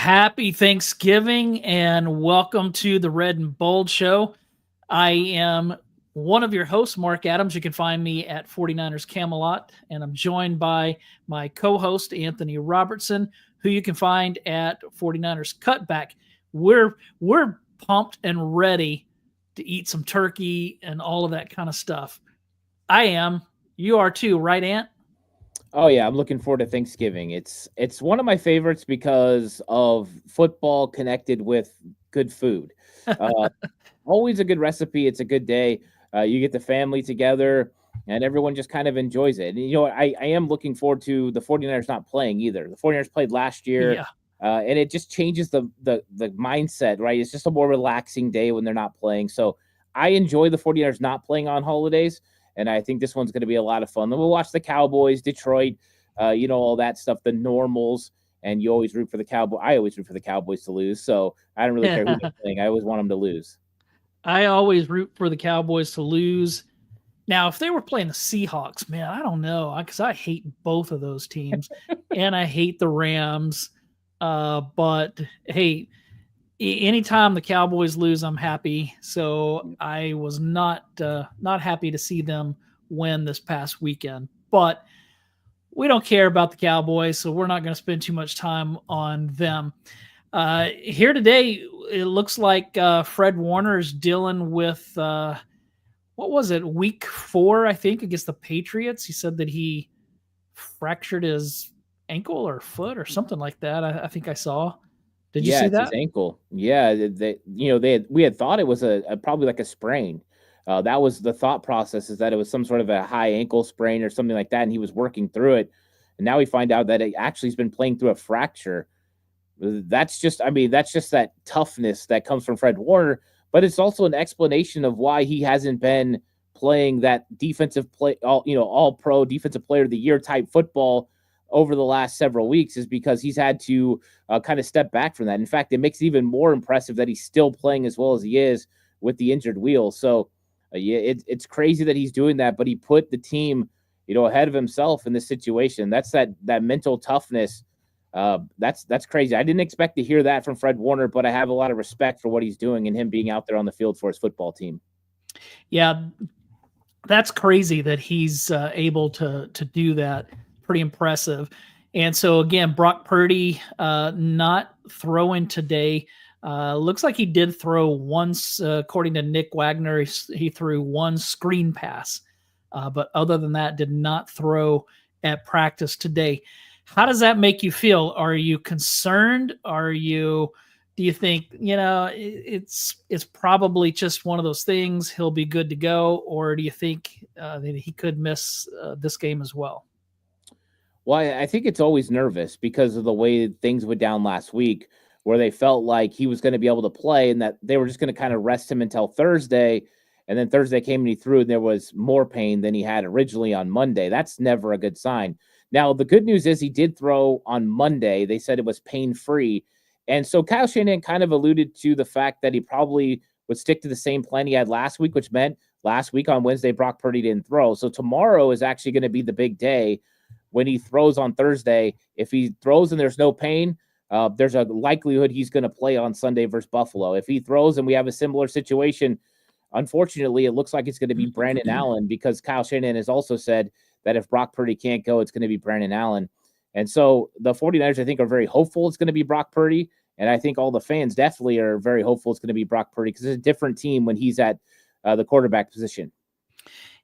Happy Thanksgiving and welcome to the Red and Bold Show. I am one of your hosts, Marc Adams. You can find me at 49ers Camelot, and I'm joined by my co-host, Anthony Robertson, who you can find at 49ers Cutback. We're pumped and ready to eat some turkey and all of that kind of stuff. I am. You are too, right, Ant? Oh yeah, I'm looking forward to Thanksgiving. It's one of my favorites because of football connected with good food. Uh, Always a good recipe. It's a good day. You get the family together and everyone just kind of enjoys it. And I am looking forward to the 49ers not playing either. The 49ers played last year, Yeah. and it just changes the mindset, right? It's just a more relaxing day when they're not playing. So I enjoy the 49ers not playing on holidays. And I think this one's going to be a lot of fun. Then we'll watch the Cowboys, Detroit, all that stuff, the normals. And you always root for the Cowboys. I always root for the Cowboys to lose. So I don't really care who they're playing. I always want them to lose. I always root for the Cowboys to lose. Now, if they were playing the Seahawks, man, I don't know, because I hate both of those teams, and I hate the Rams. But hey, anytime the Cowboys lose, I'm happy. So I was not happy to see them win this past weekend. But we don't care about the Cowboys, so we're not going to spend too much time on them. Here today, it looks like Fred Warner is dealing with what was it, week 4, I think, against the Patriots. He said that he fractured his ankle or foot or something like that. I think I saw. Did you Yeah, see it's his that? ankle. Yeah, we had thought it was a probably like a sprain. That was the thought process, is that it was some sort of a high ankle sprain or something like that, and he was working through it. And now we find out that it actually has been playing through a fracture. That's just that toughness that comes from Fred Warner, but it's also an explanation of why he hasn't been playing that defensive play, all pro defensive player of the year type football over the last several weeks, is because he's had to kind of step back from that. In fact, it makes it even more impressive that he's still playing as well as he is with the injured wheel. So yeah, it's crazy that he's doing that, but he put the team, ahead of himself in this situation. That's that mental toughness. That's crazy. I didn't expect to hear that from Fred Warner, but I have a lot of respect for what he's doing and him being out there on the field for his football team. Yeah, that's crazy that he's able to do that. Pretty impressive. And so again, Brock Purdy not throwing today. Looks like he did throw once, according to Nick Wagner. He threw one screen pass, but other than that, did not throw at practice today. How does that make you feel? Are you concerned? Do you think it's probably just one of those things? He'll be good to go, or do you think that he could miss this game as well? Well, I think it's always nervous because of the way things went down last week, where they felt like he was going to be able to play and that they were just going to kind of rest him until Thursday. And then Thursday came and he threw, and there was more pain than he had originally on Monday. That's never a good sign. Now, the good news is he did throw on Monday. They said it was pain free. And so Kyle Shanahan kind of alluded to the fact that he probably would stick to the same plan he had last week, which meant last week on Wednesday, Brock Purdy didn't throw. So tomorrow is actually going to be the big day when he throws on Thursday. If he throws and there's no pain, there's a likelihood he's going to play on Sunday versus Buffalo. If he throws and we have a similar situation, unfortunately, it looks like it's going to be Brandon Allen, because Kyle Shanahan has also said that if Brock Purdy can't go, it's going to be Brandon Allen. And so the 49ers, I think, are very hopeful it's going to be Brock Purdy. And I think all the fans definitely are very hopeful it's going to be Brock Purdy, because it's a different team when he's at the quarterback position.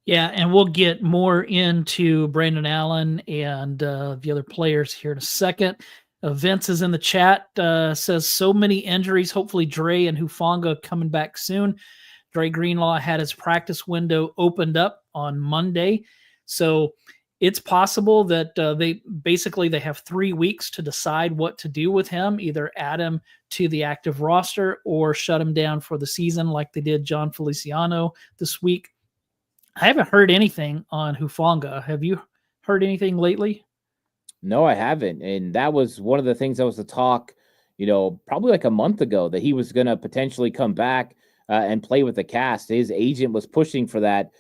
Yeah, and we'll get more into Brandon Allen and the other players here in a second. Vince is in the chat, says so many injuries. Hopefully Dre and Hufanga coming back soon. Dre Greenlaw had his practice window opened up on Monday. So it's possible that they have 3 weeks to decide what to do with him, either add him to the active roster or shut him down for the season like they did John Feliciano this week. I haven't heard anything on Hufanga. Have you heard anything lately? No, I haven't. And that was one of the things that was the talk, probably like a month ago, that he was going to potentially come back and play with the cast. His agent was pushing for that.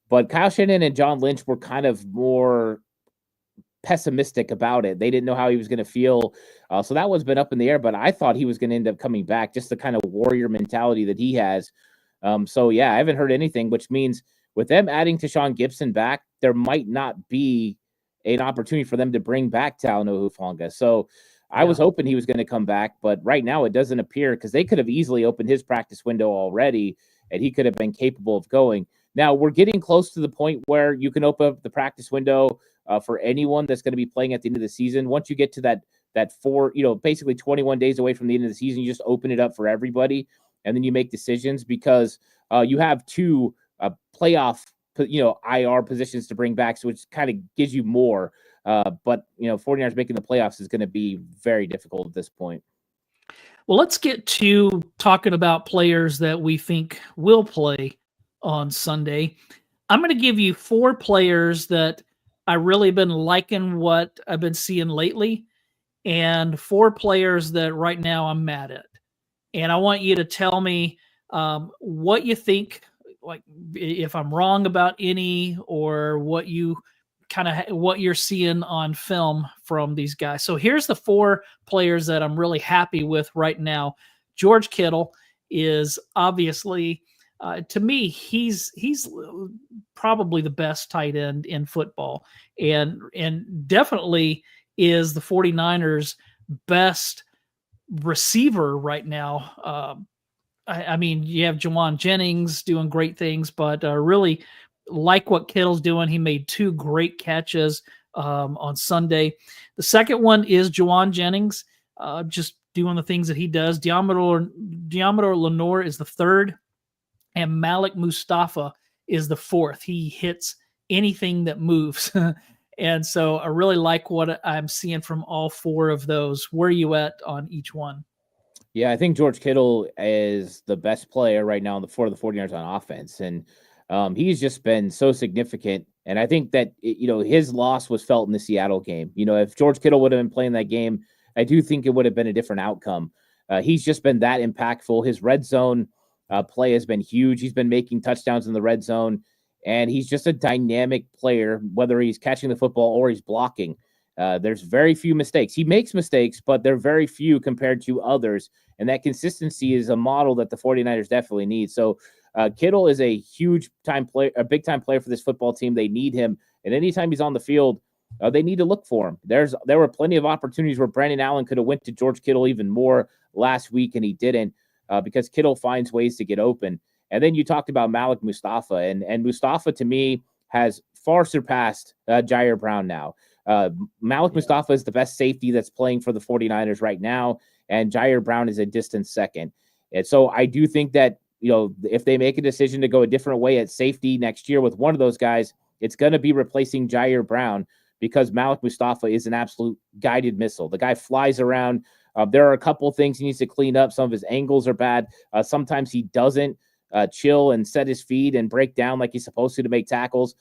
But Kyle Shanahan and John Lynch were kind of more pessimistic about it. They didn't know how he was going to feel. So that one's been up in the air, but I thought he was going to end up coming back, just the kind of warrior mentality that he has. So yeah, I haven't heard anything, which means with them adding Tashawn Gibson back, there might not be an opportunity for them to bring back Talanoa Hufanga. So I was hoping he was going to come back, but right now it doesn't appear, because they could have easily opened his practice window already and he could have been capable of going. Now we're getting close to the point where you can open up the practice window for anyone that's going to be playing at the end of the season. Once you get to that 4, basically 21 days away from the end of the season, you just open it up for everybody, and then you make decisions, because you have 2 playoff, IR positions to bring back, so it kind of gives you more. But 49ers making the playoffs is going to be very difficult at this point. Well, let's get to talking about players that we think will play on Sunday. I'm going to give you 4 players that I really been liking what I've been seeing lately, and 4 players that right now I'm mad at. And I want you to tell me what you think, like if I'm wrong about any, or what you what you're seeing on film from these guys. So here's the 4 players that I'm really happy with right now. George Kittle is obviously, to me, he's probably the best tight end in football, and definitely is the 49ers' best receiver right now. I mean, you have Jawan Jennings doing great things, but really like what Kittle's doing. He made 2 great catches on Sunday. The second one is Jawan Jennings, just doing the things that he does. Deommodore Lenoir is the third, and Malik Mustafa is the fourth. He hits anything that moves. And so I really like what I'm seeing from all 4 of those. Where are you at on each one? Yeah, I think George Kittle is the best player right now for the 49ers on offense. And he's just been so significant. And I think that, his loss was felt in the Seattle game. If George Kittle would have been playing that game, I do think it would have been a different outcome. He's just been that impactful. His red zone play has been huge. He's been making touchdowns in the red zone. And he's just a dynamic player, whether he's catching the football or he's blocking. There's very few mistakes. He makes mistakes, but they're very few compared to others. And that consistency is a model that the 49ers definitely need. So Kittle is a huge-time player, a big-time player for this football team. They need him. And anytime he's on the field, they need to look for him. There were plenty of opportunities where Brandon Allen could have went to George Kittle even more last week, and he didn't, because Kittle finds ways to get open. And then you talked about Malik Mustafa, and Mustafa, to me, has far surpassed Jair Brown now. Malik Mustafa is the best safety that's playing for the 49ers right now, and Jair Brown is a distant second. And so I do think that, if they make a decision to go a different way at safety next year with one of those guys, it's going to be replacing Jair Brown, because Malik Mustafa is an absolute guided missile. The guy flies around. There are a couple things he needs to clean up. Some of his angles are bad. Sometimes he doesn't chill and set his feet and break down like he's supposed to make tackles.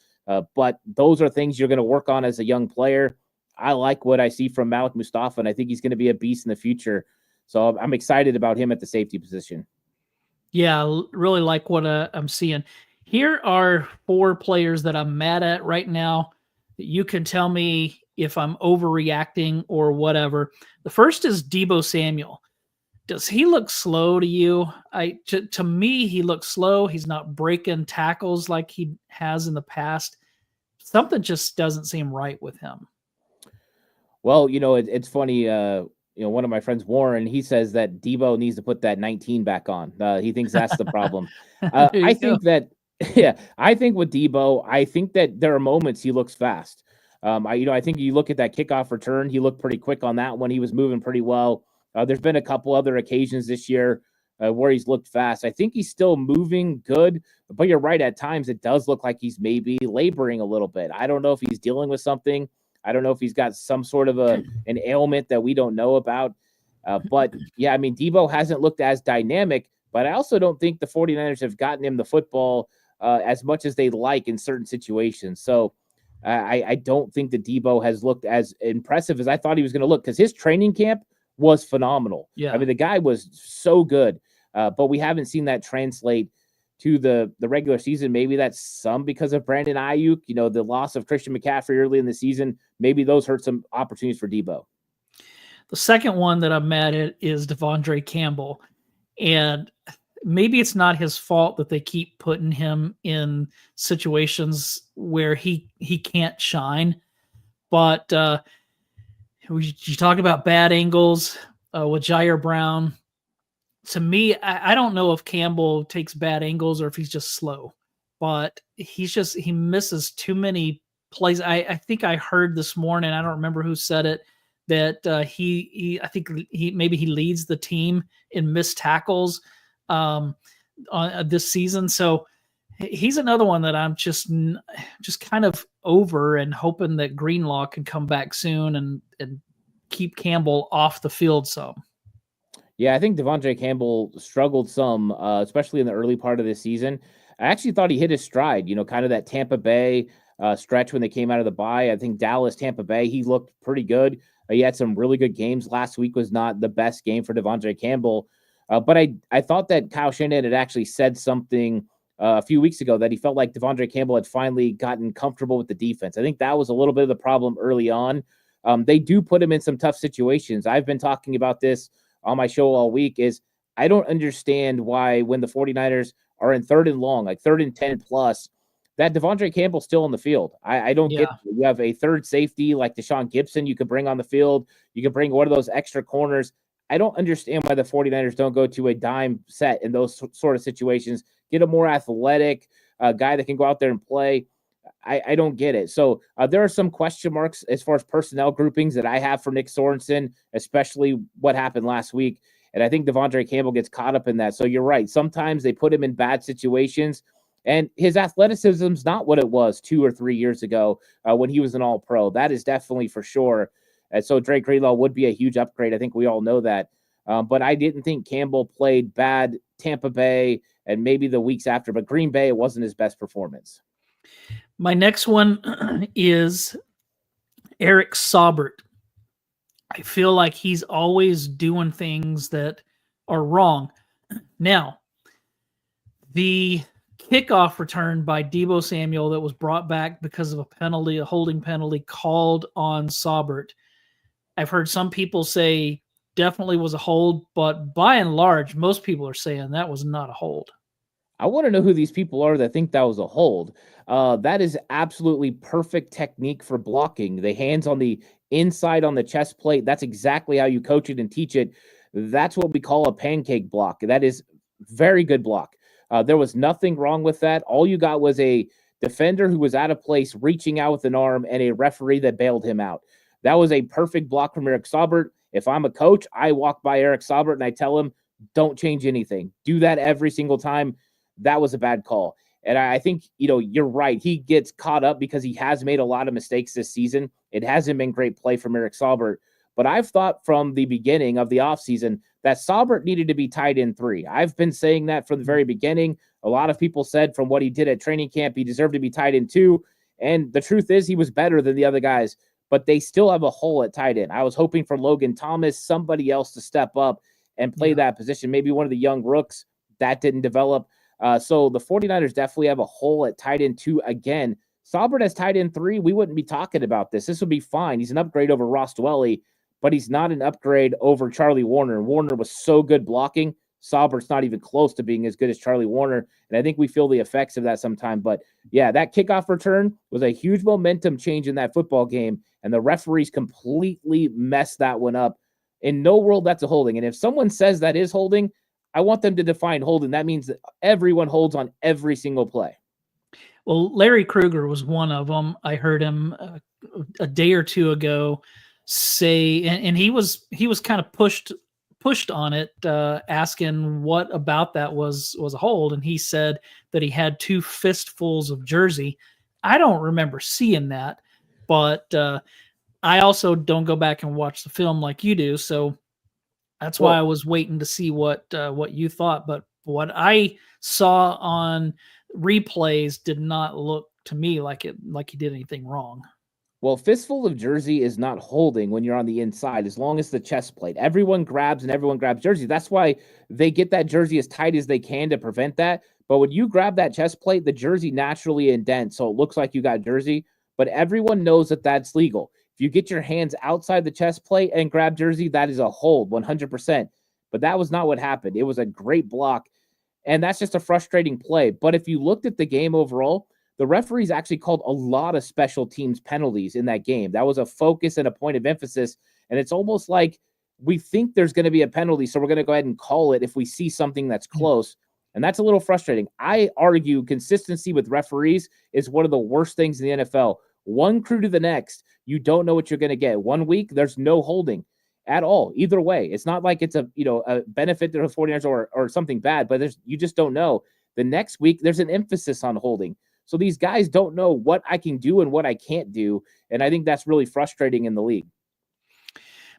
But those are things you're going to work on as a young player. I like what I see from Malik Mustafa, and I think he's going to be a beast in the future. So I'm excited about him at the safety position. Yeah, I really like what I'm seeing. Here are 4 players that I'm mad at right now. You can tell me if I'm overreacting or whatever. The first is Deebo Samuel. Does he look slow to you? To me, he looks slow. He's not breaking tackles like he has in the past. Something just doesn't seem right with him. Well, it's funny. One of my friends, Warren, he says that Deebo needs to put that 19 back on. He thinks that's the problem. I think that, I think with Deebo, I think that there are moments he looks fast. I think you look at that kickoff return, he looked pretty quick on that one. He was moving pretty well. There's been a couple other occasions this year where he's looked fast. I think he's still moving good, but you're right. At times it does look like he's maybe laboring a little bit. I don't know if he's dealing with something. I don't know if he's got some sort of an ailment that we don't know about. But yeah, I mean, Deebo hasn't looked as dynamic, but I also don't think the 49ers have gotten him the football as much as they like in certain situations. So I don't think that Deebo has looked as impressive as I thought he was going to look, because his training camp was phenomenal. Yeah. I mean, the guy was so good, but we haven't seen that translate to the regular season. Maybe that's some because of Brandon Ayuk, the loss of Christian McCaffrey early in the season. Maybe those hurt some opportunities for Debo. The second one that I'm mad at is Devondre Campbell. And maybe it's not his fault that they keep putting him in situations where he can't shine. But you talk about bad angles with Jair Brown. To me, I don't know if Campbell takes bad angles or if he's just slow, but he misses too many plays. I think I heard this morning, I don't remember who said it, that I think he leads the team in missed tackles on this season. So he's another one that I'm just kind of over and hoping that Greenlaw can come back soon and keep Campbell off the field some. Yeah, I think Devondre Campbell struggled some, especially in the early part of the season. I actually thought he hit his stride, kind of that Tampa Bay stretch when they came out of the bye. I think Dallas, Tampa Bay, he looked pretty good. He had some really good games. Last week was not the best game for Devondre Campbell. But I thought that Kyle Shanahan had actually said something a few weeks ago that he felt like Devondre Campbell had finally gotten comfortable with the defense. I think that was a little bit of the problem early on. They do put him in some tough situations. I've been talking about this on my show all week. Is I don't understand why when the 49ers are in 3rd and long, like 3rd and 10 plus, that Devondre Campbell's still on the field. I don't get it. You have a third safety like Deshaun Gibson you could bring on the field. You could bring one of those extra corners. I don't understand why the 49ers don't go to a dime set in those sort of situations. Get a more athletic guy that can go out there and play. I don't get it. So there are some question marks as far as personnel groupings that I have for Nick Sorensen, especially what happened last week. And I think Devondre Campbell gets caught up in that. So you're right. Sometimes they put him in bad situations, and his athleticism's not what it was 2 or 3 years ago when he was an all-pro. That is definitely for sure. And so Drake Greenlaw would be a huge upgrade. I think we all know that. But I didn't think Campbell played bad Tampa Bay and maybe the weeks after. But Green Bay, it wasn't his best performance. My next one is Eric Saubert. I feel like he's always doing things that are wrong. Now, the kickoff return by Deebo Samuel that was brought back because of a holding penalty called on Saubert. I've heard some people say definitely was a hold, but by and large, most people are saying that was not a hold. I want to know who these people are that think that was a hold. That is absolutely perfect technique for blocking. The hands on the inside on the chest plate. That's exactly how you coach it and teach it. That's what we call a pancake block. That is very good block. There was nothing wrong with that. All you got was a defender who was out of place, reaching out with an arm, and a referee that bailed him out. That was a perfect block from Eric Saubert. If I'm a coach, I walk by Eric Saubert and I tell him, don't change anything. Do that every single time. That was a bad call. And I think, you're right. He gets caught up because he has made a lot of mistakes this season. It hasn't been great play from Eric Saubert. But I've thought from the beginning of the offseason that Saubert needed to be tight end 3. I've been saying that from the very beginning. A lot of people said from what he did at training camp, he deserved to be tight end 2. And the truth is he was better than the other guys, but they still have a hole at tight end. I was hoping for Logan Thomas, somebody else to step up and play that position. Maybe one of the young rooks. That didn't develop. So the 49ers definitely have a hole at tight end 2 again. Saubert as tight end 3, we wouldn't be talking about this. This would be fine. He's an upgrade over Ross Dwelley, but he's not an upgrade over Charlie Warner. Warner was so good blocking. Saubert's not even close to being as good as Charlie Warner, and I think we feel the effects of that sometime. But, yeah, that kickoff return was a huge momentum change in that football game, and the referees completely messed that one up. In no world that's a holding, and if someone says that is holding, I want them to define holding. That means that everyone holds on every single play. Well, Larry Krueger was one of them. I heard him a day or two ago say, and he was kind of pushed on it, asking what about that was a hold, and he said that he had 2 fistfuls of jersey. I don't remember seeing that, but I also don't go back and watch the film like you do, so that's why I was waiting to see what you thought. But what I saw on replays did not look to me like he did anything wrong. Well, fistful of jersey is not holding when you're on the inside, as long as the chest plate. Everyone grabs jersey. That's why they get that jersey as tight as they can to prevent that. But when you grab that chest plate, the jersey naturally indents, so it looks like you got jersey. But everyone knows that that's legal. If you get your hands outside the chest plate and grab jersey, that is a hold, 100%. But that was not what happened. It was a great block, and that's just a frustrating play. But if you looked at the game overall, the referees actually called a lot of special teams penalties in that game. That was a focus and a point of emphasis, and it's almost like we think there's going to be a penalty, so we're going to go ahead and call it if we see something that's close. And that's a little frustrating. I argue consistency with referees is one of the worst things in the NFL. One crew to the next, you don't know what you're going to get. 1 week, there's no holding at all. Either way, it's not like it's a benefit to the 49ers or something bad, but you just don't know. The next week, there's an emphasis on holding. So these guys don't know what I can do and what I can't do, and I think that's really frustrating in the league.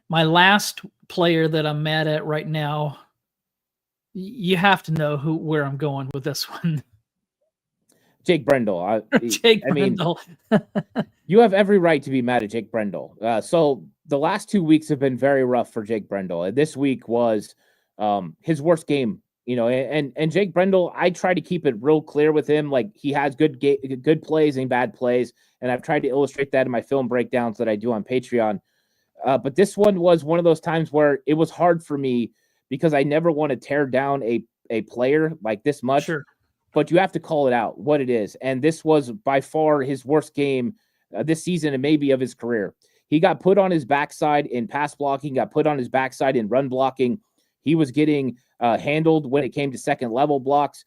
My last player that I'm mad at right now, you have to know where I'm going with this one. Jake Brendel. Jake Brendel. You have every right to be mad at Jake Brendel. So the last 2 weeks have been very rough for Jake Brendel. This week was his worst game, and Jake Brendel, I try to keep it real clear with him. Like, he has good plays and bad plays, and I've tried to illustrate that in my film breakdowns that I do on Patreon. But this one was one of those times where it was hard for me because I never want to tear down a player like this much. Sure. But you have to call it out what it is. And this was by far his worst game this season and maybe of his career. He got put on his backside in pass blocking, got put on his backside in run blocking. He was getting handled when it came to second level blocks.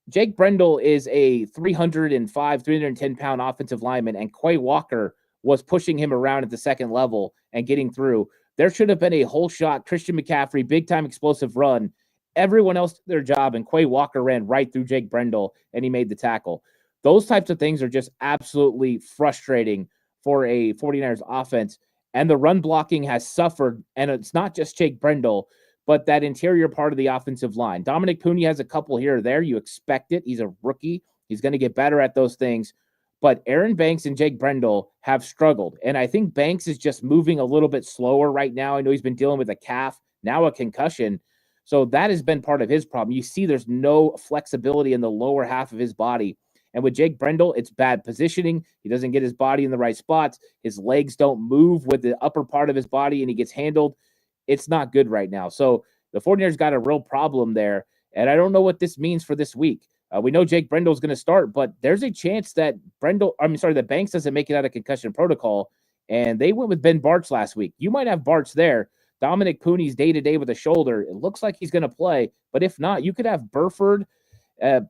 Jake Brendel is a 305, 310-pound offensive lineman, and Quay Walker was pushing him around at the second level and getting through. There should have been a whole shot, Christian McCaffrey, big-time explosive run. Everyone else did their job, and Quay Walker ran right through Jake Brendel, and he made the tackle. Those types of things are just absolutely frustrating for a 49ers offense, and the run blocking has suffered, and it's not just Jake Brendel, but that interior part of the offensive line. Dominic Pooney has a couple here or there. You expect it. He's a rookie. He's going to get better at those things. But Aaron Banks and Jake Brendel have struggled, and I think Banks is just moving a little bit slower right now. I know he's been dealing with a calf, now a concussion. So that has been part of his problem. You see there's no flexibility in the lower half of his body. And with Jake Brendel, it's bad positioning. He doesn't get his body in the right spots. His legs don't move with the upper part of his body, and he gets handled. It's not good right now. So the 49ers got a real problem there, and I don't know what this means for this week. We know Jake Brendel's going to start, but there's a chance that that Banks doesn't make it out of concussion protocol, and they went with Ben Bartch last week. You might have Bartch there. Dominic Pooney's day-to-day with a shoulder. It looks like he's going to play, but if not, you could have Burford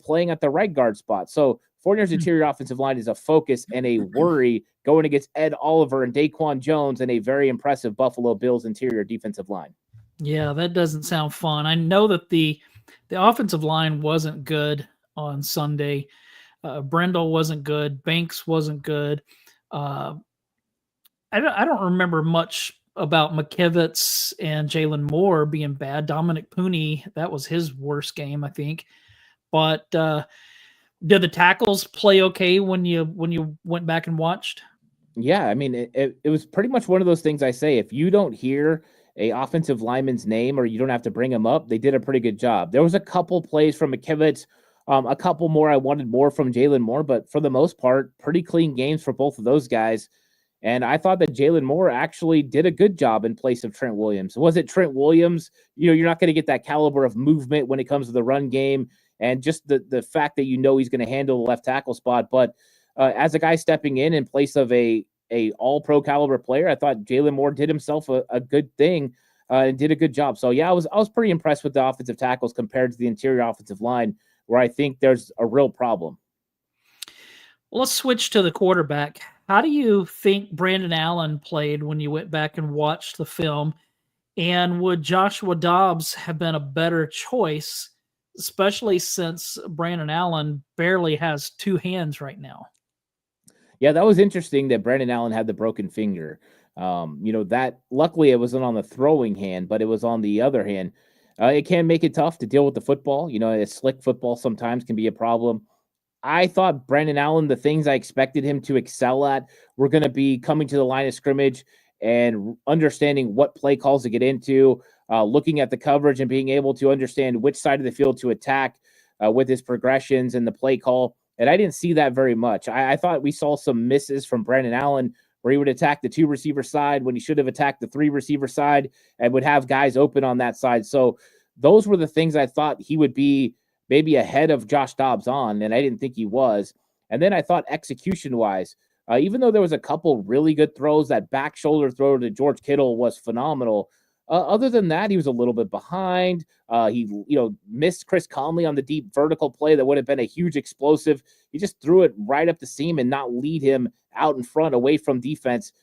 playing at the right guard spot. So 49ers interior offensive line is a focus and a worry going against Ed Oliver and Daquan Jones and a very impressive Buffalo Bills interior defensive line. Yeah, that doesn't sound fun. I know that the offensive line wasn't good on Sunday. Brendel wasn't good. Banks wasn't good. I don't remember much about McKivitz and Jalen Moore being bad. Dominic Pooney, that was his worst game, I think. But did the tackles play okay when you went back and watched? Yeah, I mean, it was pretty much one of those things I say. If you don't hear a offensive lineman's name or you don't have to bring him up, they did a pretty good job. There was a couple plays from McKivitz, a couple more. I wanted more from Jalen Moore, but for the most part, pretty clean games for both of those guys. And I thought that Jalen Moore actually did a good job in place of Trent Williams. Was it Trent Williams? You're not going to get that caliber of movement when it comes to the run game and just the fact that he's going to handle the left tackle spot. But as a guy stepping in place of a all-pro caliber player, I thought Jalen Moore did himself a good thing and did a good job. So, yeah, I was pretty impressed with the offensive tackles compared to the interior offensive line, where I think there's a real problem. Well, let's switch to the quarterback. How do you think Brandon Allen played when you went back and watched the film? And would Joshua Dobbs have been a better choice, especially since Brandon Allen barely has two hands right now? Yeah, that was interesting that Brandon Allen had the broken finger. That luckily it wasn't on the throwing hand, but it was on the other hand. It can make it tough to deal with the football. A slick football sometimes can be a problem. I thought Brandon Allen, the things I expected him to excel at were going to be coming to the line of scrimmage and understanding what play calls to get into, looking at the coverage and being able to understand which side of the field to attack. with his progressions and the play call. And I didn't see that very much. I thought we saw some misses from Brandon Allen where he would attack the 2 receiver side when he should have attacked the 3 receiver side and would have guys open on that side. So those were the things I thought he would be maybe ahead of Josh Dobbs on, and I didn't think he was. And then I thought execution-wise, even though there was a couple really good throws, that back shoulder throw to George Kittle was phenomenal. Other than that, he was a little bit behind. He missed Chris Conley on the deep vertical play that would have been a huge explosive. He just threw it right up the seam and not lead him out in front away from defense.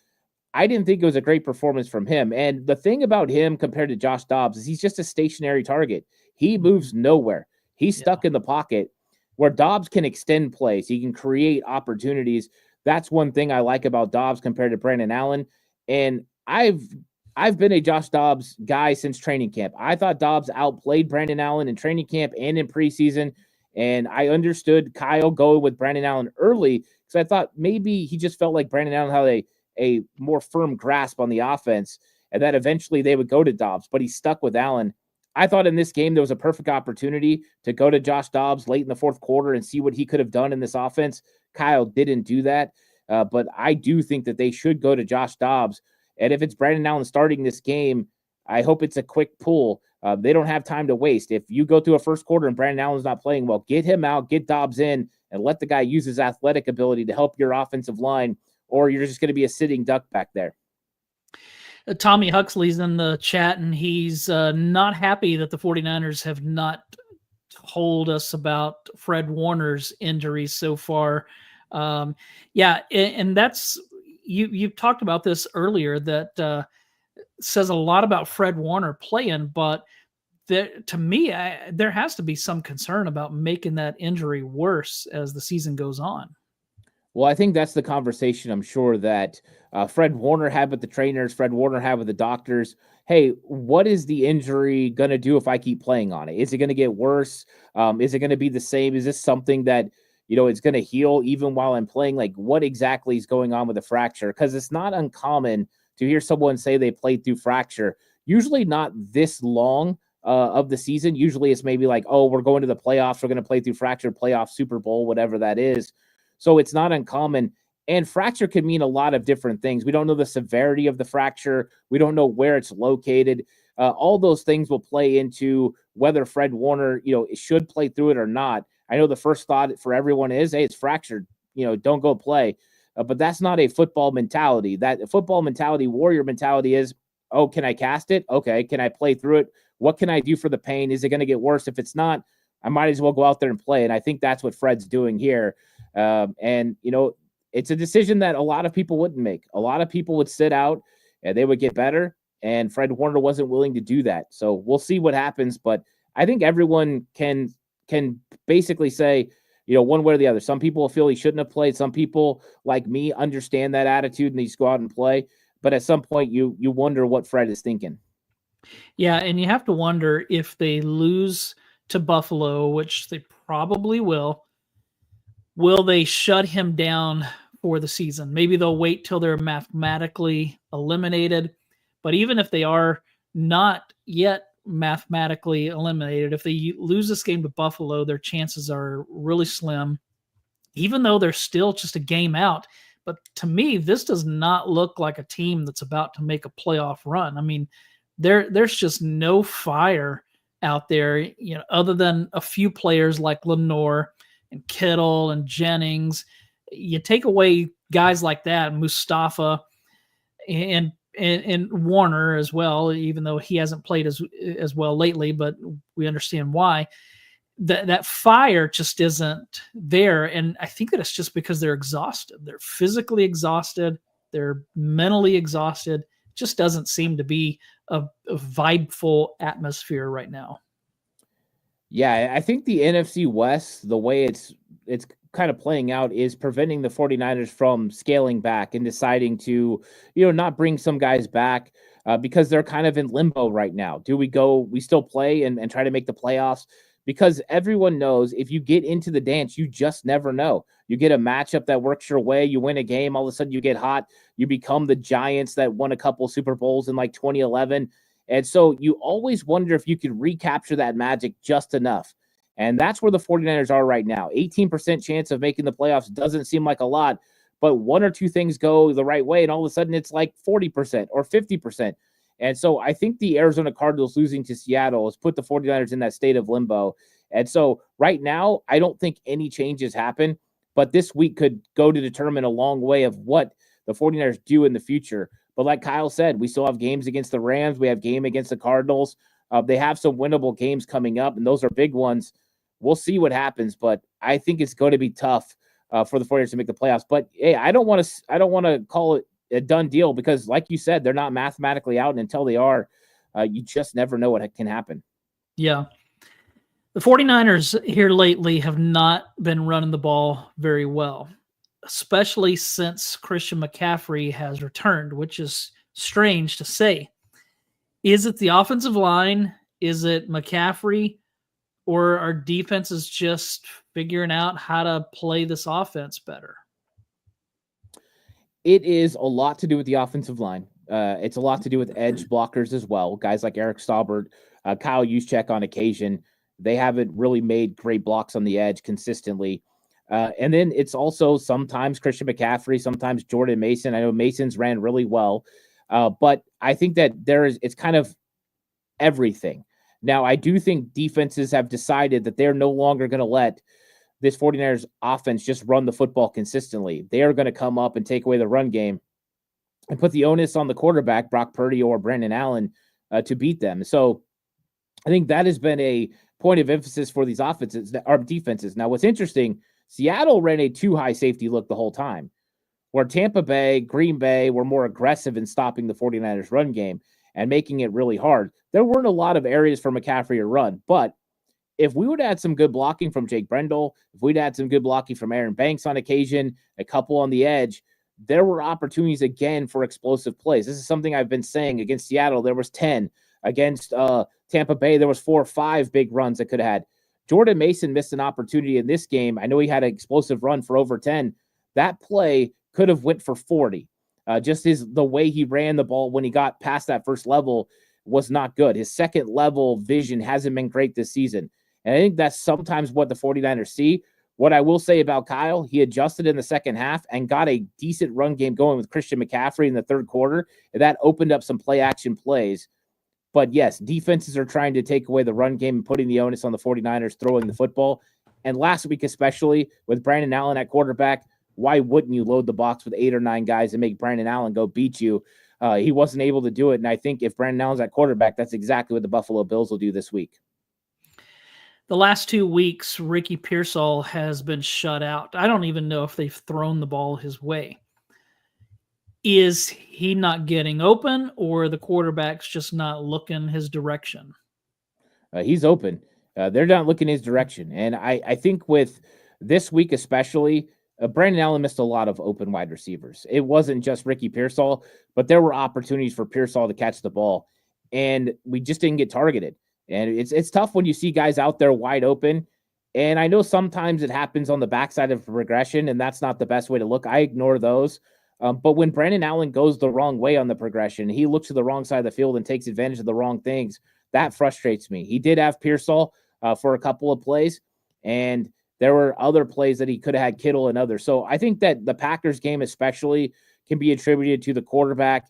I didn't think it was a great performance from him. And the thing about him compared to Josh Dobbs is he's just a stationary target. He moves nowhere. He's stuck in the pocket where Dobbs can extend plays. He can create opportunities. That's one thing I like about Dobbs compared to Brandon Allen. And I've been a Josh Dobbs guy since training camp. I thought Dobbs outplayed Brandon Allen in training camp and in preseason. And I understood Kyle going with Brandon Allen early because I thought maybe he just felt like Brandon Allen had a more firm grasp on the offense and that eventually they would go to Dobbs, but he stuck with Allen. I thought in this game there was a perfect opportunity to go to Josh Dobbs late in the fourth quarter and see what he could have done in this offense. Kyle didn't do that, but I do think that they should go to Josh Dobbs. And if it's Brandon Allen starting this game, I hope it's a quick pull. They don't have time to waste. If you go through a first quarter and Brandon Allen's not playing well, get him out, get Dobbs in, and let the guy use his athletic ability to help your offensive line, or you're just going to be a sitting duck back there. Tommy Huxley's in the chat, and he's not happy that the 49ers have not told us about Fred Warner's injuries so far. And that's you've talked about this earlier, that says a lot about Fred Warner playing, but to me, there has to be some concern about making that injury worse as the season goes on. Well, I think that's the conversation I'm sure that Fred Warner had with the trainers, Fred Warner had with the doctors. Hey, what is the injury going to do if I keep playing on it? Is it going to get worse? Is it going to be the same? Is this something that, it's going to heal even while I'm playing? Like, what exactly is going on with the fracture? Because it's not uncommon to hear someone say they played through fracture. Usually not this long of the season. Usually it's maybe like, oh, we're going to the playoffs. We're going to play through fracture, playoff, Super Bowl, whatever that is. So it's not uncommon. And fracture can mean a lot of different things. We don't know the severity of the fracture. We don't know where it's located. All those things will play into whether Fred Warner, should play through it or not. I know the first thought for everyone is, hey, it's fractured, don't go play. But that's not a football mentality. That football mentality, Warrior mentality is, oh, can I cast it? Okay. Can I play through it? What can I do for the pain? Is it going to get worse? If it's not, I might as well go out there and play. And I think that's what Fred's doing here. It's a decision that a lot of people wouldn't make. A lot of people would sit out and they would get better. And Fred Warner wasn't willing to do that. So we'll see what happens. But I think everyone can basically say, one way or the other. Some people feel he shouldn't have played. Some people, like me, understand that attitude and they just go out and play. But at some point, you wonder what Fred is thinking. Yeah, and you have to wonder if they lose to Buffalo, which they probably will they shut him down for the season? Maybe they'll wait till they're mathematically eliminated. But even if they are not yet mathematically eliminated, if they lose this game to Buffalo, their chances are really slim, even though they're still just a game out. But to me, this does not look like a team that's about to make a playoff run. I mean, there's just no fire out there, other than a few players like Lenore and Kittle and Jennings. You take away guys like that, Mustafa and Warner as well, even though he hasn't played as well lately, but we understand why. That fire just isn't there. And I think that it's just because they're exhausted. They're physically exhausted. They're mentally exhausted. It just doesn't seem to be a vibeful atmosphere right now. Yeah, I think the NFC West, the way it's kind of playing out, is preventing the 49ers from scaling back and deciding to, not bring some guys back because they're kind of in limbo right now. Do we still play and try to make the playoffs? Because everyone knows if you get into the dance, you just never know. You get a matchup that works your way, you win a game, all of a sudden you get hot, you become the Giants that won a couple Super Bowls in like 2011. And so you always wonder if you could recapture that magic just enough. And that's where the 49ers are right now. 18% chance of making the playoffs doesn't seem like a lot, but one or two things go the right way, and all of a sudden it's like 40% or 50%. And so I think the Arizona Cardinals losing to Seattle has put the 49ers in that state of limbo. And so right now, I don't think any changes happen, but this week could go to determine a long way of what the 49ers do in the future. But like Kyle said, we still have games against the Rams. We have game against the Cardinals. They have some winnable games coming up, and those are big ones. We'll see what happens, but I think it's going to be tough for the 49ers to make the playoffs. But hey, I don't want to call it a done deal because, like you said, they're not mathematically out, and until they are, you just never know what can happen. Yeah. The 49ers here lately have not been running the ball very well, especially since Christian McCaffrey has returned, which is strange to say. Is it the offensive line? Is it McCaffrey? Or are defenses just figuring out how to play this offense better? It is a lot to do with the offensive line. It's a lot to do with edge blockers as well. Guys like Eric Staubert, Kyle Juszczyk on occasion. They haven't really made great blocks on the edge consistently. And then it's also sometimes Christian McCaffrey, sometimes Jordan Mason. I know Mason's ran really well, but I think that it's kind of everything. Now, I do think defenses have decided that they're no longer going to let this 49ers offense just run the football consistently. They are going to come up and take away the run game and put the onus on the quarterback, Brock Purdy or Brandon Allen, to beat them. So I think that has been a point of emphasis for these offenses, our defenses. Now, what's interesting, Seattle ran a too high safety look the whole time, where Tampa Bay, Green Bay were more aggressive in stopping the 49ers run game and making it really hard. There weren't a lot of areas for McCaffrey to run, but if we would add some good blocking from Jake Brendel, if we'd add some good blocking from Aaron Banks on occasion, a couple on the edge, there were opportunities again for explosive plays. This is something I've been saying. Against Seattle, there was 10. Against Tampa Bay, there was 4 or 5 big runs that could have had. Jordan Mason missed an opportunity in this game. I know he had an explosive run for over 10. That play could have went for 40. Just the way he ran the ball when he got past that first level was not good. His second level vision hasn't been great this season. And I think that's sometimes what the 49ers see. What I will say about Kyle, he adjusted in the second half and got a decent run game going with Christian McCaffrey in the third quarter. And that opened up some play action plays. But yes, defenses are trying to take away the run game and putting the onus on the 49ers throwing the football. And last week, especially with Brandon Allen at quarterback, why wouldn't you load the box with 8 or 9 guys and make Brandon Allen go beat you? He wasn't able to do it. And I think if Brandon Allen's at quarterback, that's exactly what the Buffalo Bills will do this week. The last 2 weeks, Ricky Pearsall has been shut out. I don't even know if they've thrown the ball his way. Is he not getting open, or the quarterback's just not looking his direction? He's open. They're not looking his direction. And I think with this week especially, Brandon Allen missed a lot of open wide receivers. It wasn't just Ricky Pearsall, but there were opportunities for Pearsall to catch the ball, and we just didn't get targeted. And it's tough when you see guys out there wide open. And I know sometimes it happens on the backside of progression, and that's not the best way to look. I ignore those. But when Brandon Allen goes the wrong way on the progression, he looks to the wrong side of the field and takes advantage of the wrong things. That frustrates me. He did have Pearsall for a couple of plays, and there were other plays that he could have had Kittle and others. So I think that the Packers game especially can be attributed to the quarterback.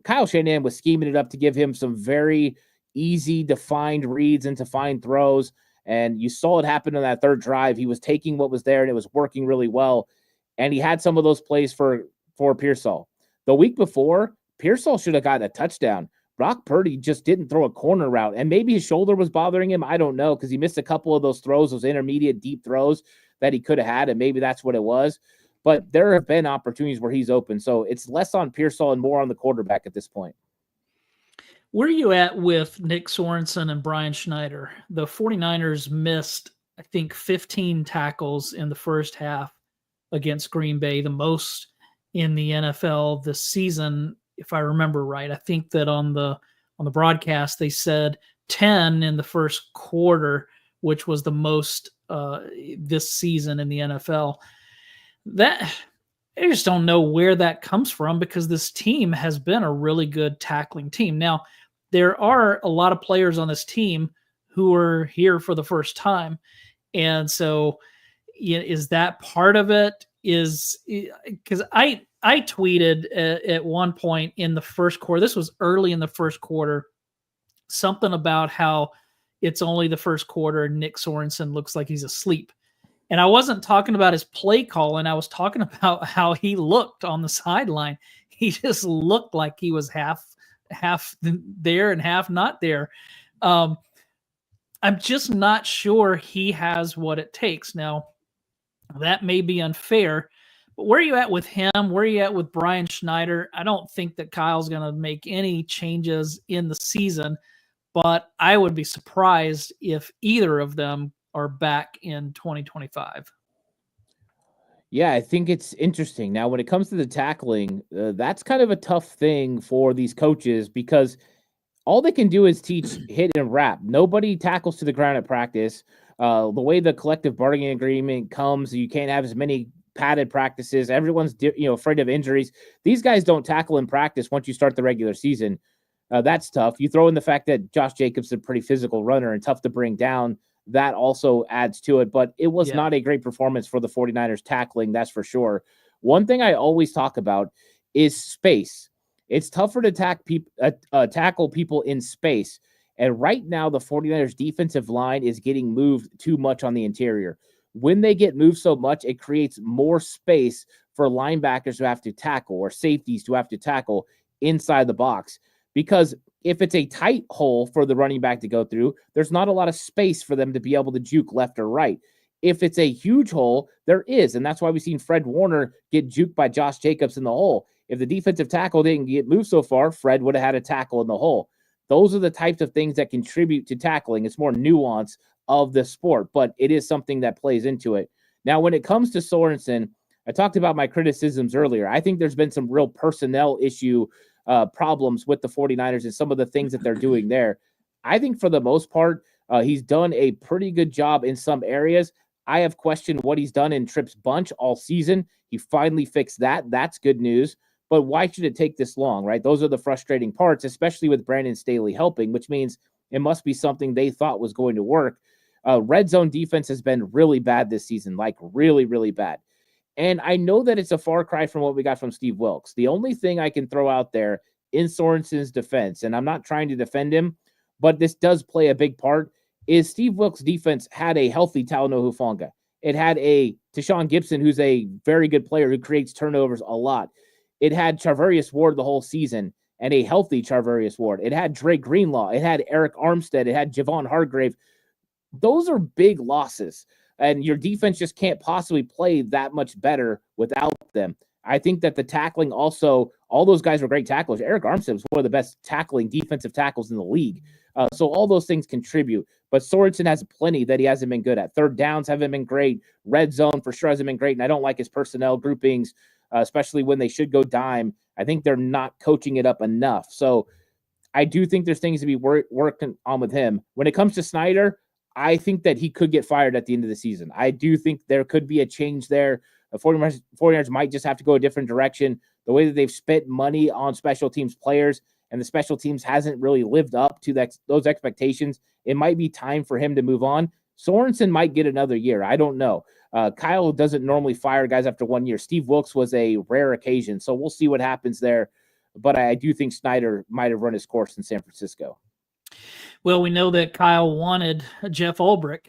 Kyle Shanahan was scheming it up to give him some very easy defined reads and defined throws. And you saw it happen on that third drive. He was taking what was there and it was working really well. And he had some of those plays for Pearsall. The week before, Pearsall should have gotten a touchdown. Brock Purdy just didn't throw a corner route. And maybe his shoulder was bothering him. I don't know, because he missed a couple of those throws, those intermediate deep throws that he could have had. And maybe that's what it was. But there have been opportunities where he's open. So it's less on Pearsall and more on the quarterback at this point. Where are you at with Nick Sorensen and Brian Schneider? The 49ers missed, I think, 15 tackles in the first half against Green Bay, the most in the NFL this season, if I remember right. I think that on the broadcast they said 10 in the first quarter, which was the most this season in the NFL. That I just don't know where that comes from, because this team has been a really good tackling team. Now, there are a lot of players on this team who are here for the first time. And so, is that part of it? Is because I tweeted at one point in the first quarter, this was early in the first quarter, something about how it's only the first quarter and Nick Sorensen looks like he's asleep. And I wasn't talking about his play calling. I was talking about how he looked on the sideline. He just looked like he was half there and half not there. I'm just not sure he has what it takes. Now, that may be unfair, but where are you at with him? Where are you at with Brian Schneider? I don't think that Kyle's going to make any changes in the season, but I would be surprised if either of them are back in 2025. Yeah, I think it's interesting. Now, when it comes to the tackling, that's kind of a tough thing for these coaches because all they can do is teach hit and wrap. Nobody tackles to the ground at practice. The way the collective bargaining agreement comes, you can't have as many padded practices. Everyone's afraid of injuries. These guys don't tackle in practice once you start the regular season. That's tough. You throw in the fact that Josh Jacobs is a pretty physical runner and tough to bring down. That also adds to it, but it was not a great performance for the 49ers tackling, that's for sure. One thing I always talk about is space. It's tougher to tackle people in space. And right now, the 49ers defensive line is getting moved too much on the interior. When they get moved so much, it creates more space for linebackers who have to tackle or safeties to have to tackle inside the box. Because if it's a tight hole for the running back to go through, there's not a lot of space for them to be able to juke left or right. If it's a huge hole, there is. And that's why we've seen Fred Warner get juked by Josh Jacobs in the hole. If the defensive tackle didn't get moved so far, Fred would have had a tackle in the hole. Those are the types of things that contribute to tackling. It's more nuance of the sport, but it is something that plays into it. Now, when it comes to Sorensen, I talked about my criticisms earlier. I think there's been some real personnel issue problems with the 49ers and some of the things that they're doing there. I think for the most part, he's done a pretty good job in some areas. I have questioned what he's done in Tripp's bunch all season. He finally fixed that. That's good news. But why should it take this long, right? Those are the frustrating parts, especially with Brandon Staley helping, which means it must be something they thought was going to work. Red zone defense has been really bad this season, like really, really bad. And I know that it's a far cry from what we got from Steve Wilkes. The only thing I can throw out there in Sorensen's defense, and I'm not trying to defend him, but this does play a big part, is Steve Wilkes' defense had a healthy Talanoa Hufanga. It had a Tashawn Gibson, who's a very good player who creates turnovers a lot. It had Charvarius Ward the whole season and a healthy Charvarius Ward. It had Dre Greenlaw. It had Eric Armstead. It had Javon Hargrave. Those are big losses. And your defense just can't possibly play that much better without them. I think that the tackling also, all those guys were great tacklers. Eric Armstead was one of the best tackling defensive tackles in the league. So all those things contribute. But Sorensen has plenty that he hasn't been good at. Third downs haven't been great. Red zone for sure hasn't been great. And I don't like his personnel groupings, especially when they should go dime. I think they're not coaching it up enough. So I do think there's things to be working on with him. When it comes to Snyder, I think that he could get fired at the end of the season. I do think there could be a change there. The 49ers might just have to go a different direction. The way that they've spent money on special teams players and the special teams hasn't really lived up to those expectations, it might be time for him to move on. Sorensen might get another year. I don't know. Kyle doesn't normally fire guys after 1 year. Steve Wilkes was a rare occasion, so we'll see what happens there. But I do think Snyder might have run his course in San Francisco. Well, we know that Kyle wanted Jeff Ulbrich,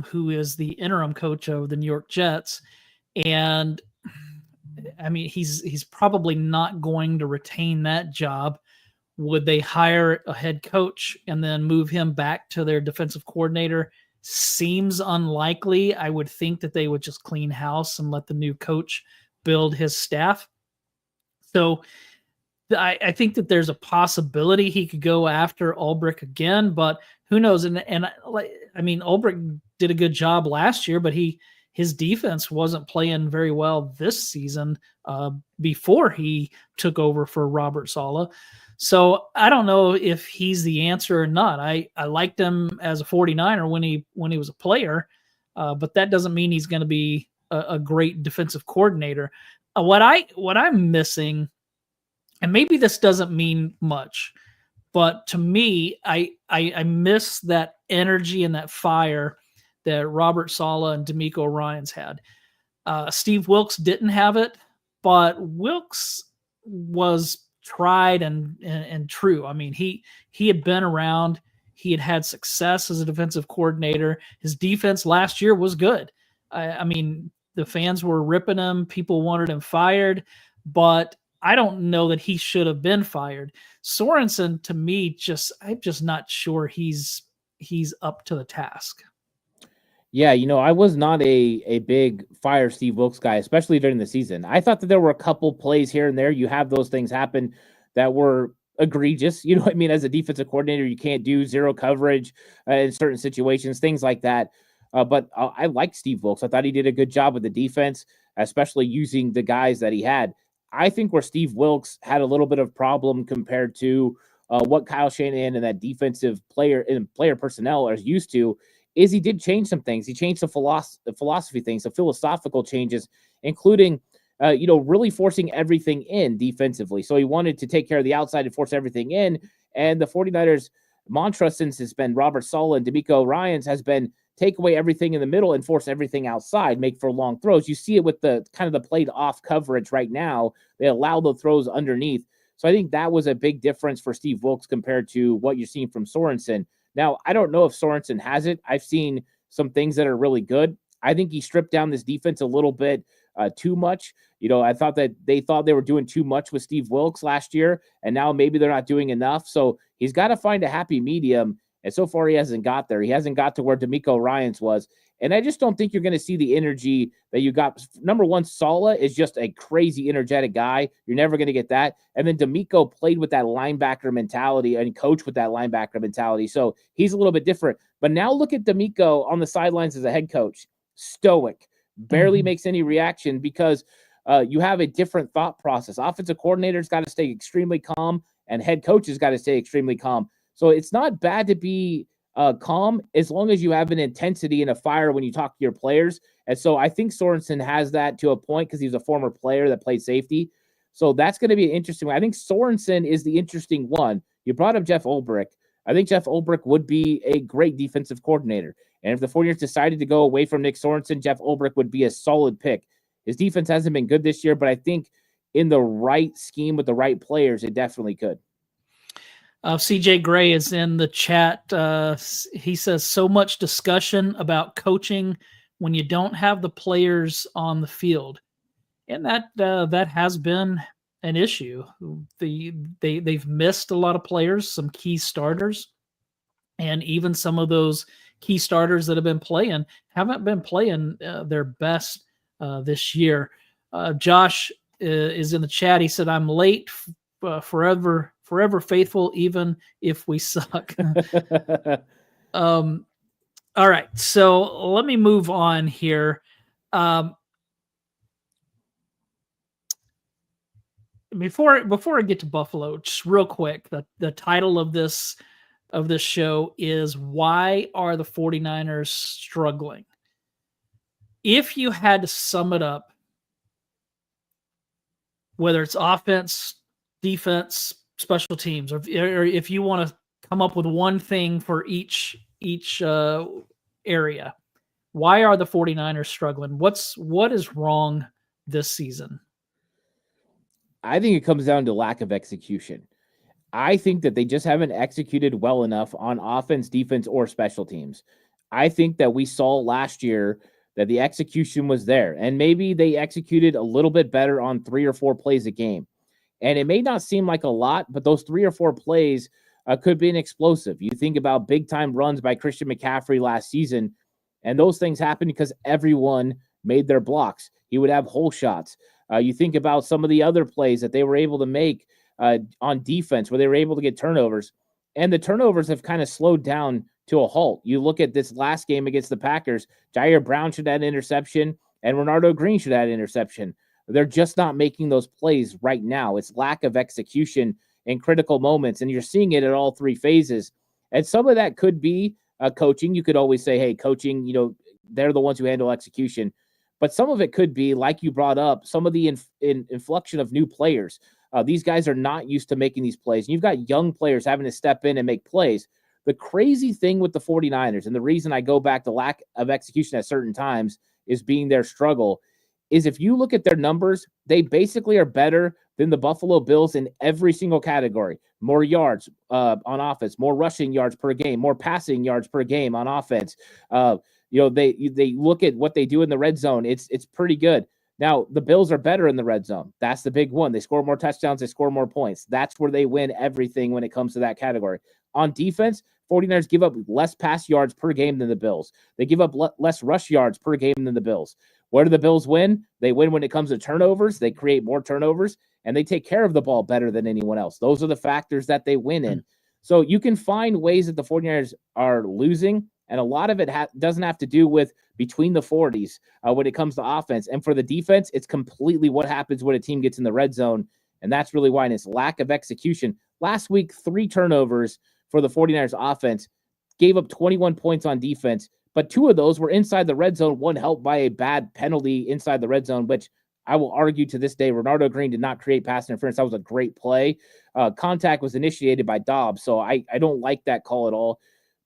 who is the interim coach of the New York Jets. And I mean, he's probably not going to retain that job. Would they hire a head coach and then move him back to their defensive coordinator? Seems unlikely. I would think that they would just clean house and let the new coach build his staff. So I think that there's a possibility he could go after Ulbrich again, but who knows? And I mean, Ulbrich did a good job last year, but his defense wasn't playing very well this season before he took over for Robert Saleh. So I don't know if he's the answer or not. I liked him as a 49er when he was a player, but that doesn't mean he's going to be a great defensive coordinator. What I'm missing, and maybe this doesn't mean much, But to me, I miss that energy and that fire that Robert Saleh and D'Amico Ryans had. Steve Wilkes didn't have it, but Wilkes was tried and true. I mean, he had been around. He had success as a defensive coordinator. His defense last year was good. I mean, the fans were ripping him. People wanted him fired, but I don't know that he should have been fired. Sorensen, to me, I'm just not sure he's up to the task. Yeah, I was not a big fire Steve Wilkes guy, especially during the season. I thought that there were a couple plays here and there. You have those things happen that were egregious. You know what I mean? As a defensive coordinator, you can't do zero coverage in certain situations, things like that. But I liked Steve Wilkes. I thought he did a good job with the defense, especially using the guys that he had. I think where Steve Wilkes had a little bit of problem compared to what Kyle Shanahan and that defensive player and player personnel are used to is he did change some things. He changed the philosophy things, the philosophical changes, including, really forcing everything in defensively. So he wanted to take care of the outside and force everything in. And the 49ers mantra since it's been Robert Saleh and D'Amico Ryans has been take away everything in the middle and force everything outside, make for long throws. You see it with the kind of the played off coverage right now. They allow the throws underneath. So I think that was a big difference for Steve Wilkes compared to what you're seeing from Sorensen. Now, I don't know if Sorensen has it. I've seen some things that are really good. I think he stripped down this defense a little bit too much. I thought that they thought they were doing too much with Steve Wilkes last year, and now maybe they're not doing enough. So he's got to find a happy medium, and so far he hasn't got there. He hasn't got to where D'Amico Ryans was, and I just don't think you're going to see the energy that you got. Number one, Saleh is just a crazy energetic guy. You're never going to get that. And then D'Amico played with that linebacker mentality and coached with that linebacker mentality. So he's a little bit different. But now look at D'Amico on the sidelines as a head coach. Stoic, barely makes any reaction because you have a different thought process. Offensive coordinator's got to stay extremely calm, and head coach has got to stay extremely calm. So it's not bad to be calm as long as you have an intensity and a fire when you talk to your players. And so I think Sorensen has that to a point because he's a former player that played safety. So that's going to be an interesting one. I think Sorensen is the interesting one. You brought up Jeff Ulbrich. I think Jeff Ulbrich would be a great defensive coordinator. And if the 49ers decided to go away from Nick Sorensen, Jeff Ulbrich would be a solid pick. His defense hasn't been good this year, but I think in the right scheme with the right players, it definitely could. CJ Gray is in the chat. He says, so much discussion about coaching when you don't have the players on the field. And that has been an issue. They've missed a lot of players, some key starters, and even some of those key starters that have been playing haven't been playing their best this year. Josh is in the chat. He said, I'm late, forever faithful, even if we suck. All right, so let me move on here. Before I get to Buffalo, just real quick, the title of this show is Why Are the 49ers Struggling? If you had to sum it up, whether it's offense, defense, special teams, or if you want to come up with one thing for each area, why are the 49ers struggling? What is wrong this season? I think it comes down to lack of execution. I think that they just haven't executed well enough on offense, defense, or special teams. I think that we saw last year that the execution was there, and maybe they executed a little bit better on 3 or 4 plays a game. And it may not seem like a lot, but those 3 or 4 plays could be an explosive. You think about big-time runs by Christian McCaffrey last season, and those things happened because everyone made their blocks. He would have hole shots. You think about some of the other plays that they were able to make on defense where they were able to get turnovers, and the turnovers have kind of slowed down to a halt. You look at this last game against the Packers, Jair Brown should have an interception, and Renardo Green should have an interception. They're just not making those plays right now. It's lack of execution in critical moments, and you're seeing it at all 3 phases. And some of that could be coaching. You could always say, hey, coaching, they're the ones who handle execution. But some of it could be, like you brought up, some of the inflection of new players. These guys are not used to making these plays. And you've got young players having to step in and make plays. The crazy thing with the 49ers, and the reason I go back to lack of execution at certain times is being their struggle, is if you look at their numbers, they basically are better than the Buffalo Bills in every single category. More yards on offense, more rushing yards per game, more passing yards per game on offense. They look at what they do in the red zone. It's pretty good. Now, the Bills are better in the red zone. That's the big one. They score more touchdowns. They score more points. That's where they win everything when it comes to that category. On defense, 49ers give up less pass yards per game than the Bills. They give up less rush yards per game than the Bills. Where do the Bills win? They win when it comes to turnovers. They create more turnovers, and they take care of the ball better than anyone else. Those are the factors that they win in. So you can find ways that the 49ers are losing, and a lot of it doesn't have to do with between the 40s when it comes to offense. And for the defense, it's completely what happens when a team gets in the red zone, and that's really why it's lack of execution. Last week, 3 turnovers for the 49ers offense, gave up 21 points on defense, but 2 of those were inside the red zone, one helped by a bad penalty inside the red zone, which I will argue to this day, Renardo Green did not create pass interference. That was a great play. Contact was initiated by Dobbs, so I don't like that call at all.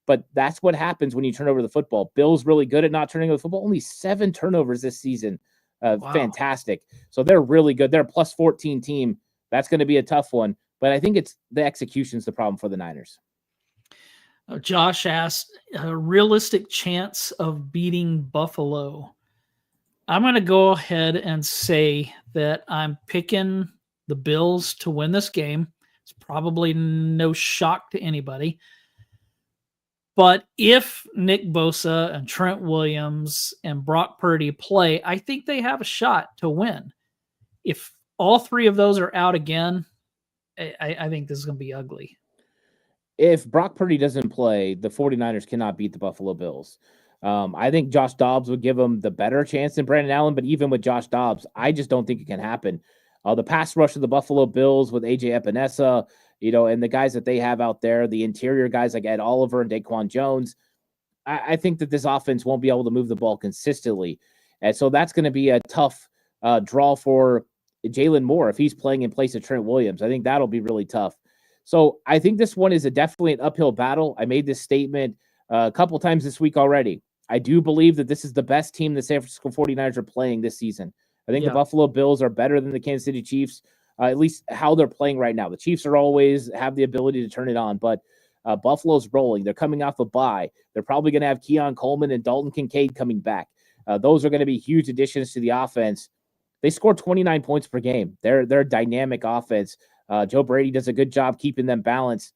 But that's what happens when you turn over the football. Bill's really good at not turning over the football. Only 7 turnovers this season. Wow. Fantastic. So they're really good. They're a plus 14 team. That's going to be a tough one. But I think it's the execution's the problem for the Niners. Josh asked, a realistic chance of beating Buffalo. I'm going to go ahead and say that I'm picking the Bills to win this game. It's probably no shock to anybody. But if Nick Bosa and Trent Williams and Brock Purdy play, I think they have a shot to win. If all 3 of those are out again, I think this is going to be ugly. If Brock Purdy doesn't play, the 49ers cannot beat the Buffalo Bills. I think Josh Dobbs would give them the better chance than Brandon Allen, but even with Josh Dobbs, I just don't think it can happen. The pass rush of the Buffalo Bills with A.J. Epinesa, and the guys that they have out there, the interior guys like Ed Oliver and Daquan Jones, I think that this offense won't be able to move the ball consistently. And so that's going to be a tough draw for Jalen Moore if he's playing in place of Trent Williams. I think that'll be really tough. So I think this one is definitely an uphill battle. I made this statement a couple times this week already. I do believe that this is the best team the San Francisco 49ers are playing this season. I think the Buffalo Bills are better than the Kansas City Chiefs, at least how they're playing right now. The Chiefs are always have the ability to turn it on, but Buffalo's rolling. They're coming off a bye. They're probably going to have Keon Coleman and Dalton Kincaid coming back. Those are going to be huge additions to the offense. They score 29 points per game. They're a dynamic offense. Joe Brady does a good job keeping them balanced.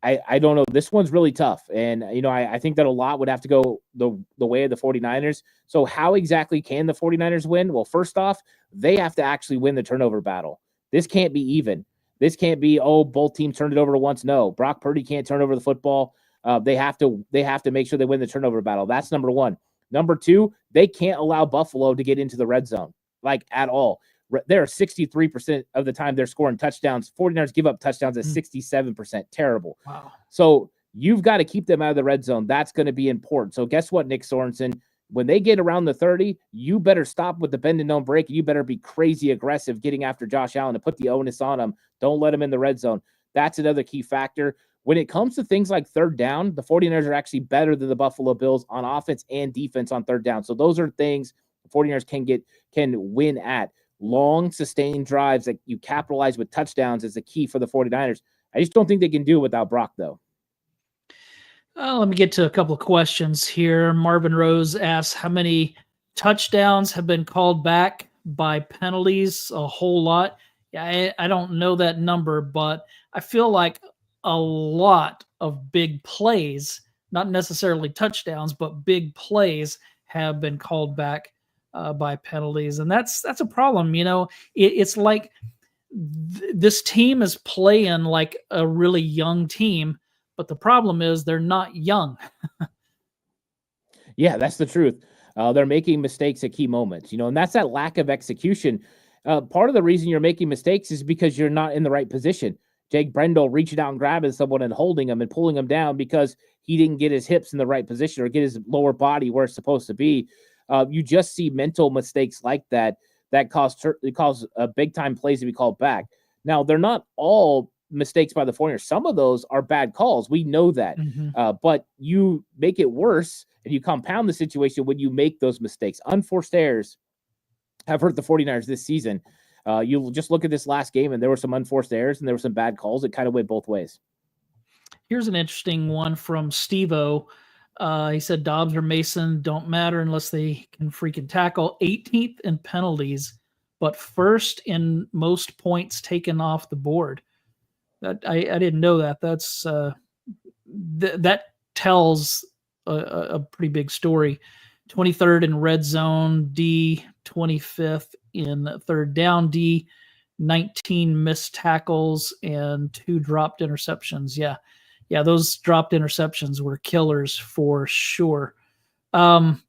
I don't know. This one's really tough. And, I think that a lot would have to go the way of the 49ers. So how exactly can the 49ers win? Well, first off, they have to actually win the turnover battle. This can't be even. This can't be, both teams turned it over once. No, Brock Purdy can't turn over the football. They have to make sure they win the turnover battle. That's number 1. Number 2, they can't allow Buffalo to get into the red zone, at all. They're 63% of the time they're scoring touchdowns. 49ers give up touchdowns at 67%. Terrible. Wow. So you've got to keep them out of the red zone. That's going to be important. So guess what, Nick Sorensen? When they get around the 30, you better stop with the bend and don't break. You better be crazy aggressive getting after Josh Allen to put the onus on him. Don't let him in the red zone. That's another key factor. When it comes to things like third down, the 49ers are actually better than the Buffalo Bills on offense and defense on third down. So those are things the 49ers can win at. Long, sustained drives that you capitalize with touchdowns is the key for the 49ers. I just don't think they can do it without Brock, though. Let me get to a couple of questions here. Marvin Rose asks, how many touchdowns have been called back by penalties? A whole lot. Yeah, I don't know that number, but I feel like a lot of big plays, not necessarily touchdowns, but big plays have been called back by penalties. And that's a problem. It's like this team is playing like a really young team, but the problem is they're not young. Yeah, that's the truth. They're making mistakes at key moments, and that's that lack of execution. Part of the reason you're making mistakes is because you're not in the right position. Jake Brendel reaching out and grabbing someone and holding him and pulling him down because he didn't get his hips in the right position or get his lower body where it's supposed to be. You just see mental mistakes like that cause big time plays to be called back. Now, they're not all mistakes by the 49ers. Some of those are bad calls. We know that. But you make it worse and you compound the situation when you make those mistakes. Unforced errors have hurt the 49ers this season. You just look at this last game, and there were some unforced errors and there were some bad calls. It kind of went both ways. Here's an interesting one from Steve-O. He said Dobbs or Mason don't matter unless they can freaking tackle. 18th in penalties, but first in most points taken off the board. I didn't know that. That's that tells a pretty big story. 23rd in red zone D, 25th in third down D, 19 missed tackles and 2 dropped interceptions. Yeah, those dropped interceptions were killers for sure. Let's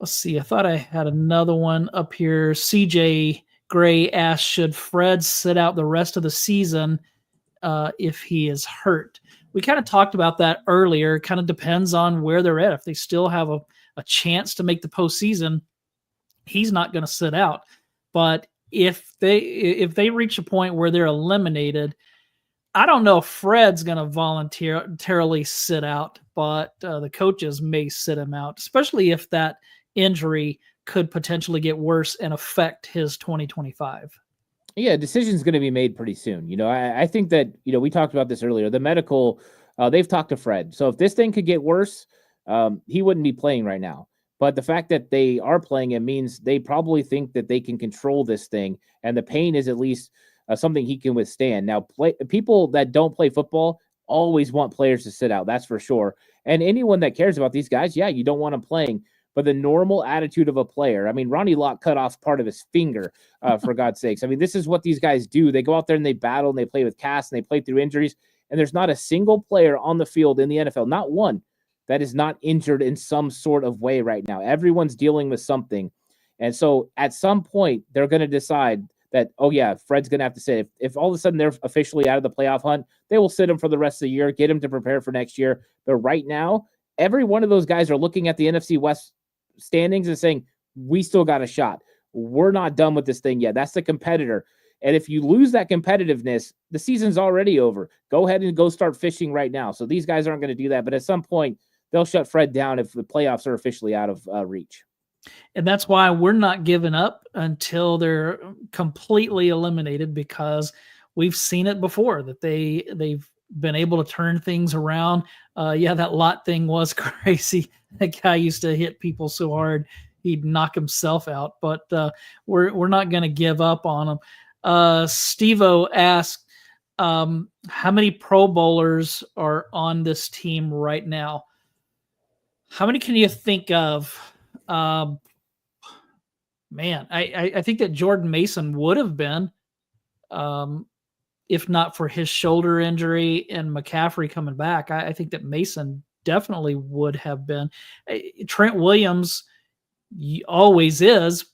see. I thought I had another one up here. CJ Gray asked, should Fred sit out the rest of the season if he is hurt? We kind of talked about that earlier. It kind of depends on where they're at. If they still have a chance to make the postseason, he's not going to sit out. But if they reach a point where they're eliminated, I don't know if Fred's going to voluntarily sit out, but the coaches may sit him out, especially if that injury could potentially get worse and affect his 2025. Yeah, a decision's going to be made pretty soon. I think that, we talked about this earlier. The medical, they've talked to Fred. So if this thing could get worse, he wouldn't be playing right now. But the fact that they are playing it means they probably think that they can control this thing, and the pain is at least something he can withstand. Now, people that don't play football always want players to sit out. That's for sure. And anyone that cares about these guys, you don't want them playing. But the normal attitude of a player, I mean, Ronnie Lott cut off part of his finger, for God's sakes. I mean, this is what these guys do. They go out there and they battle and they play with casts and they play through injuries. And there's not a single player on the field in the NFL, not one, that is not injured in some sort of way right now. Everyone's dealing with something. And so at some point, they're going to decide that, oh, yeah, Fred's going to have to sit. If all of a sudden they're officially out of the playoff hunt, they will sit him for the rest of the year, get him to prepare for next year. But right now, every one of those guys are looking at the NFC West standings and saying, we still got a shot. We're not done with this thing yet. That's the competitor. And if you lose that competitiveness, the season's already over. Go ahead and go start fishing right now. So these guys aren't going to do that. But at some point, they'll shut Fred down if the playoffs are officially out of reach. And that's why we're not giving up until they're completely eliminated, because we've seen it before that they've been able to turn things around. That Lott thing was crazy. That guy used to hit people so hard he'd knock himself out. But we're not going to give up on him. Steve-O asked, how many Pro Bowlers are on this team right now? How many can you think of? Man, I think that Jordan Mason would have been, if not for his shoulder injury and McCaffrey coming back. I think that Mason definitely would have been. Trent Williams always is.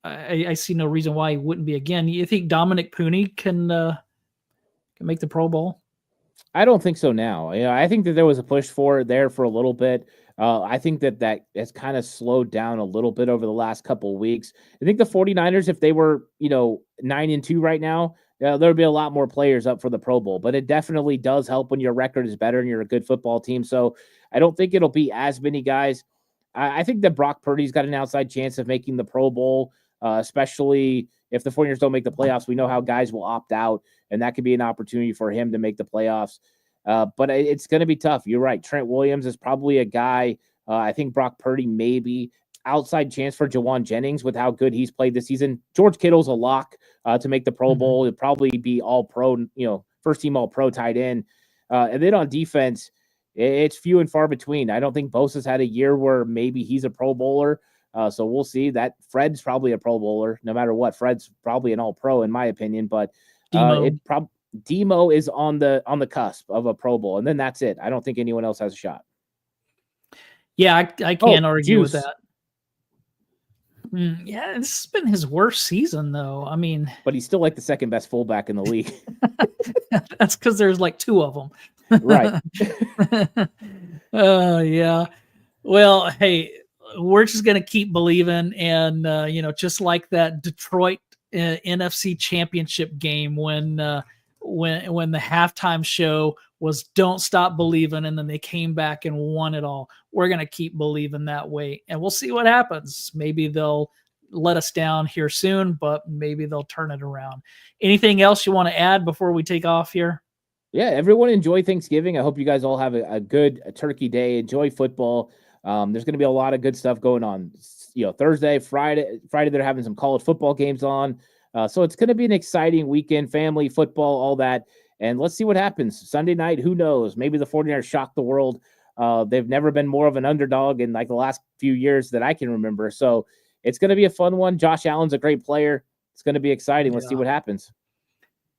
I see no reason why he wouldn't be again. You think Dominic Pooney can make the Pro Bowl? I don't think so now. I think that there was a push for it there for a little bit. I think that has kind of slowed down a little bit over the last couple of weeks. I think the 49ers, if they were, 9-2 right now, there would be a lot more players up for the Pro Bowl. But it definitely does help when your record is better and you're a good football team. So I don't think it'll be as many guys. I think that Brock Purdy's got an outside chance of making the Pro Bowl, especially if the 49ers don't make the playoffs. We know how guys will opt out, and that could be an opportunity for him to make the playoffs. But it's going to be tough. You're right. Trent Williams is probably a guy. I think Brock Purdy maybe outside chance for Jawan Jennings with how good he's played this season. George Kittle's a lock to make the Pro Bowl. It'll probably be all pro, first team all pro tight end. And then on defense, it's few and far between. I don't think Bosa's had a year where maybe he's a Pro Bowler. So we'll see. That Fred's probably a Pro Bowler no matter what. Fred's probably an all pro in my opinion, but Demo is on the cusp of a Pro Bowl, and then that's it. I don't think anyone else has a shot. Yeah, I can't argue with that. Yeah, this has been his worst season, though. I mean, but he's still like the second best fullback in the league. That's because there's like 2 of them. Right. Yeah. Well, hey, we're just going to keep believing. And, just like that Detroit NFC Championship game when the halftime show was "Don't Stop Believing," and then they came back and won it all. We're gonna keep believing that way, and we'll see what happens. Maybe they'll let us down here soon, but maybe they'll turn it around. Anything else you want to add before we take off here? Yeah, everyone enjoy Thanksgiving. I hope you guys all have a good turkey day. Enjoy football. There's going to be a lot of good stuff going on. Thursday, Friday, they're having some college football games on. So it's going to be an exciting weekend, family, football, all that. And let's see what happens. Sunday night, who knows? Maybe the 49ers shock the world. They've never been more of an underdog in like the last few years that I can remember. So it's going to be a fun one. Josh Allen's a great player. It's going to be exciting. Let's see what happens.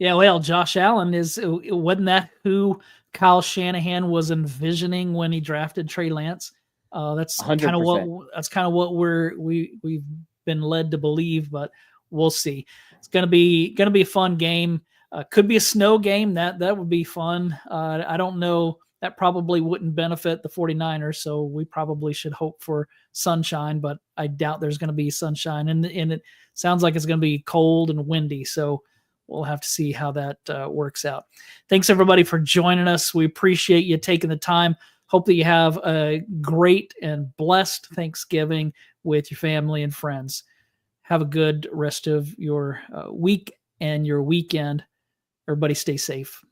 Yeah, well, Josh Allen wasn't that who Kyle Shanahan was envisioning when he drafted Trey Lance? That's kind of what we've been led to believe, but we'll see. It's gonna be a fun game. Could be a snow game. That would be fun. I don't know. That probably wouldn't benefit the 49ers, so we probably should hope for sunshine, but I doubt there's going to be sunshine, and it sounds like it's going to be cold and windy, so we'll have to see how that works out. Thanks, everybody, for joining us. We appreciate you taking the time. Hope that you have a great and blessed Thanksgiving with your family and friends. Have a good rest of your week and your weekend. Everybody stay safe.